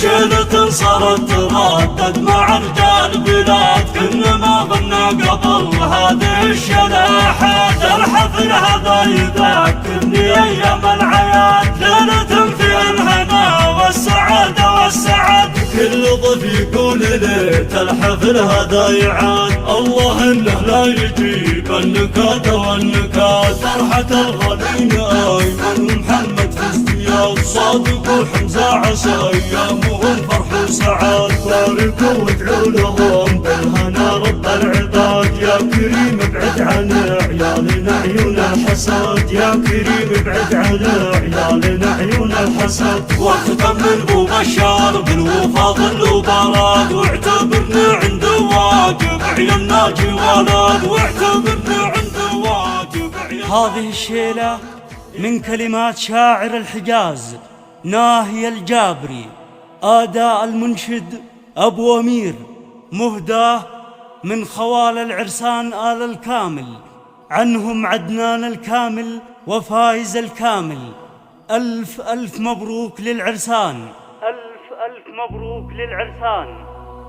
شيلة صارت تردد مع رجال بلاد كل ما غنى قبل هذه الشلاحات. الحفل هذا يذكرني ايام العياد، ليلة فيها الهنا والسعادة والسعد. كل ضيف يقول ليت الحفل هذا يعاد، الله انه لا يجيب النكات والنكات. فرحة الغالين ايمن محمد في ازدياد، صادق وحمزة عسى ايامهم فرح وسعاد. باركوا وادعوا لهم بالهنا رب العباد، يا كريم ابعد عن عيالنا عيون الحسد، يا كريم ابعد عن عيالنا عيون الحسد. واختم من ابو بشار بالوفا ظل وبراد، واعتبرنا عند واجب عيالنا جي ولد، واعتبرنا عند واجب عيالنا. هذه الشيلة من كلمات شاعر الحجاز ناهي الجابري، آداء المنشد أبو أمير، مهداه من خوال العرسان آل الكامل، عنهم عدنان الكامل وفايز الكامل. ألف ألف مبروك للعرسان، ألف ألف مبروك للعرسان.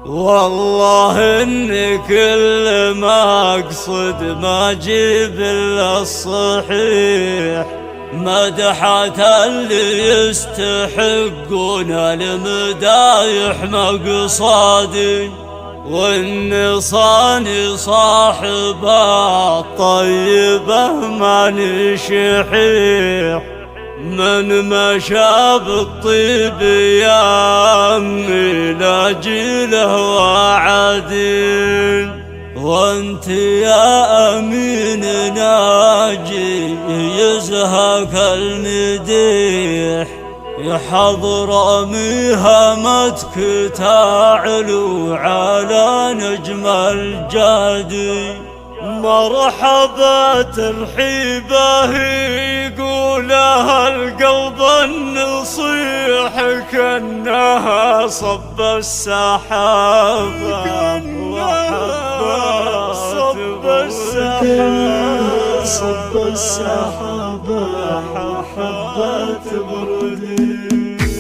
والله إني كل ما أقصد ما أجيب إلا الصحيح، مدحت اللي يستحقون المدايح مقصادي، وإني صاني صاحبة طيبة ماني شحيح، من مشى بالطيب يا أمي لاجله وعدين. وانت يا أمين ناجي يزهق المديح، يحضر مهمتك تعلو على نجم الجدي. مرحبا ترحيبه يقولها القلب النصيح، كأنها صب السحابة، كأنها صب السحابة، صب السحابة حبات بردي.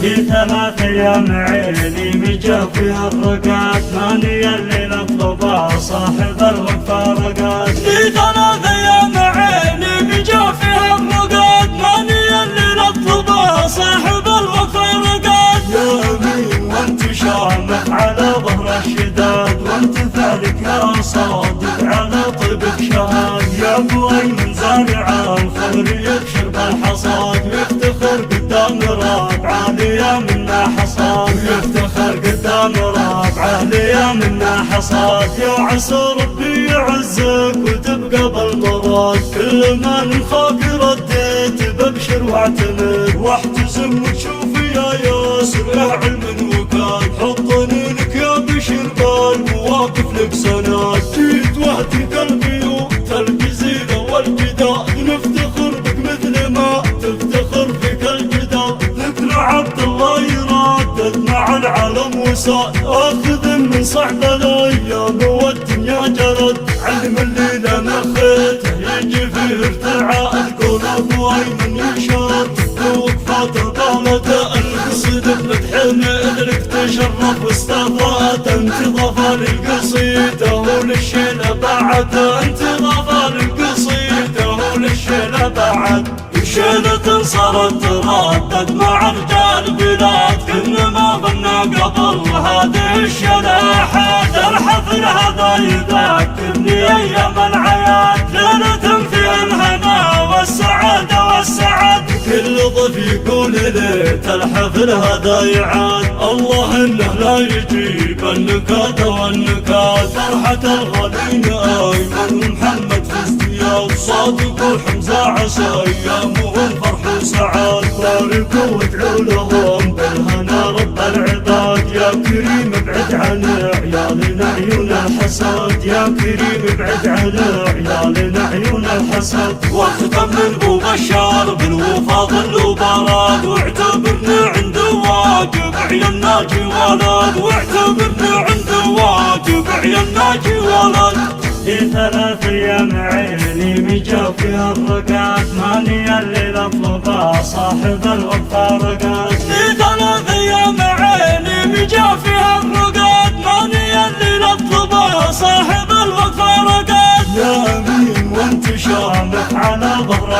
في 3 أيام عيني مجفي الرقات، ماني اللي نطلبه صاحب الوقفة رقات. في 3 أيام عيني مجفي الرقات، ماني اللي نطلبه صاحب الوقفة رقات. يا أمين وانت شامخ على ظهر الشداد، وانت ذلك يا صادق على طيبك شهاد. يا ابو ايمن زارع الخضر يبشر بالحصاد، يفتخر قدام راب عالية منا حصاد، يفتخر قدام راب عالية منا حصاد. يا عسى ربي يعزك وتبقى بالمراد، كل ما نخاك رديت ببشر واعتمد، واحتزم وتشوفي يا ياسر يا علم وكاد. حطني لك يا بشر بالمواقف لك سناد، جيت وهدي قلبي وتلبسين والجداد. نفتخر بك مثل ما تفتخر فيك الجداد، ذكر عبد الله يردد مع العالم وساد. اخذ من صعب الايام والدنيا جرد، علم اللي لنا خيته يجي فيه ارتعاد. القلوب ايمن يشاد ووقفات طالته، القصيد بمدح مثلك تشرف واستضاءت. انت ضفا للقصيده وللشيله بعد، انت ضفا للقصيده وللشيله بعد. شيلة صارت تردد مع رجال بلاد كل ما غنى قبل هذه الشلاحات. الحفل هذا يذكرني ايام العياد، ليلة فيها الهنا والسعادة والسعد. كل ضيف يقول ليت الحفل هذا يعاد، الله انه لا يجيب النكات والنكات. فرحة الغالين ايمن محمد في ازدياد، صادق وحمزة عسى ايامهم فرح وسعاد. باركوا وادعوا لهم بالهنا رب العباد، يا كريم ابعد عن عيالنا عيون الحسد، يا كريم ابعد عن عيالنا عيون الحسد. واختم من ابو بشار بالوفا ظل وبراد، واعتبرنا عند واجب عيالنا جي ولد، واعتبرنا عند واجب عيالنا جي ولد. في 3 أيام عيني مجفي الرقات، ماني اللي اطلبه صاحب الوقفة رقات. في 3 أيام عيني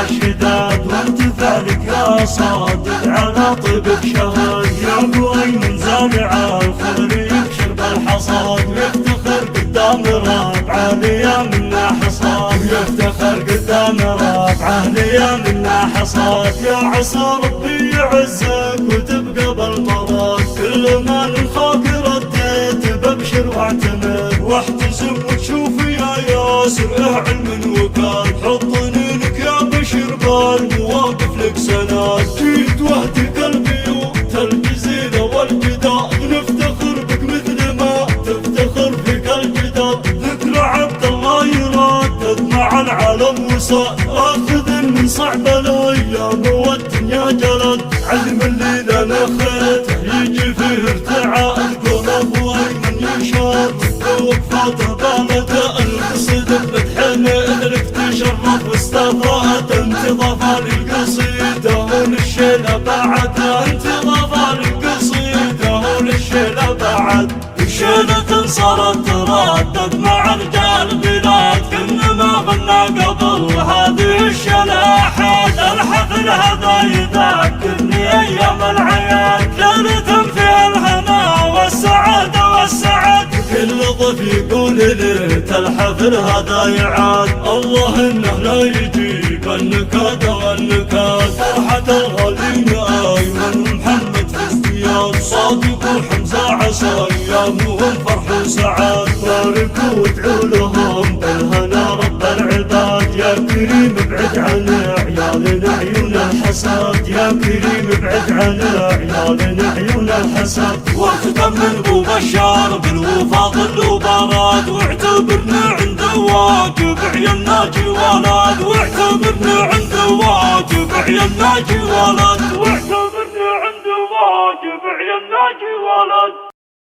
الشداد وارتفع لك يا صادق على طيبك شهاد. يا ابو ايمن زارع الخضر يبشر بالحصاد ويفتخر قدام رابعه ليا منا حصاد. ويفتخر قدام رابعه ليا منا حصاد. يا عسى ربي يعزك وتبقى بالطراد كل ما للخوك رديت ببشر واعتمد واحتسب وتشوف يا ياسر علم وكاد. حط نينك يا بشر بالمواقف لك سناد. جيت واهدي قلبي وتلجزينه والجداد نفتخر بك مثل ما تفتخر فيك الجداد. ذكر عبد الله يردد مع العالم وصاد اخذ من صعب الايام والدنيا جلد. علم اللي لنا خيته يجي فيه ارتعاد كون ابو ايمن يشار وقفاته بالده القصيد بفتحنا لك تشرف واستضاءت انت ضفا للقصيده وللشيله بعد. انت ضفا للقصيده وللشيله بعد. شيلة صارت تردد مع رجال بلاد كل ما غنى قبل هذه الشلاحات. الحفل هذا يذكرني ايام العياد ليلة فيها الهنا والسعادة والسعد. كل ضيف يقول ليلة الحفل هذا يعاد الله انه لا يجيب النكاد والنكاد. فرحة الغالين ايمن ومحمد في ازدياد صادق وحمزة عسى ايامهم فرح وسعاد. باركوا وادعوا لهم بالهنا رب العباد. يا كريم ابعد عن عيالنا عيون الحساد. يا كريم ابعد عن عيالنا عيون الحساد. واختم من ابو بشار بالوفا ظل وبراد واعتبرنا عند واجب عيالنا جوالات. واعتبرنا عند واجب عيالنا جوالات. واعتبرنا عند واجب عيالنا جوالات.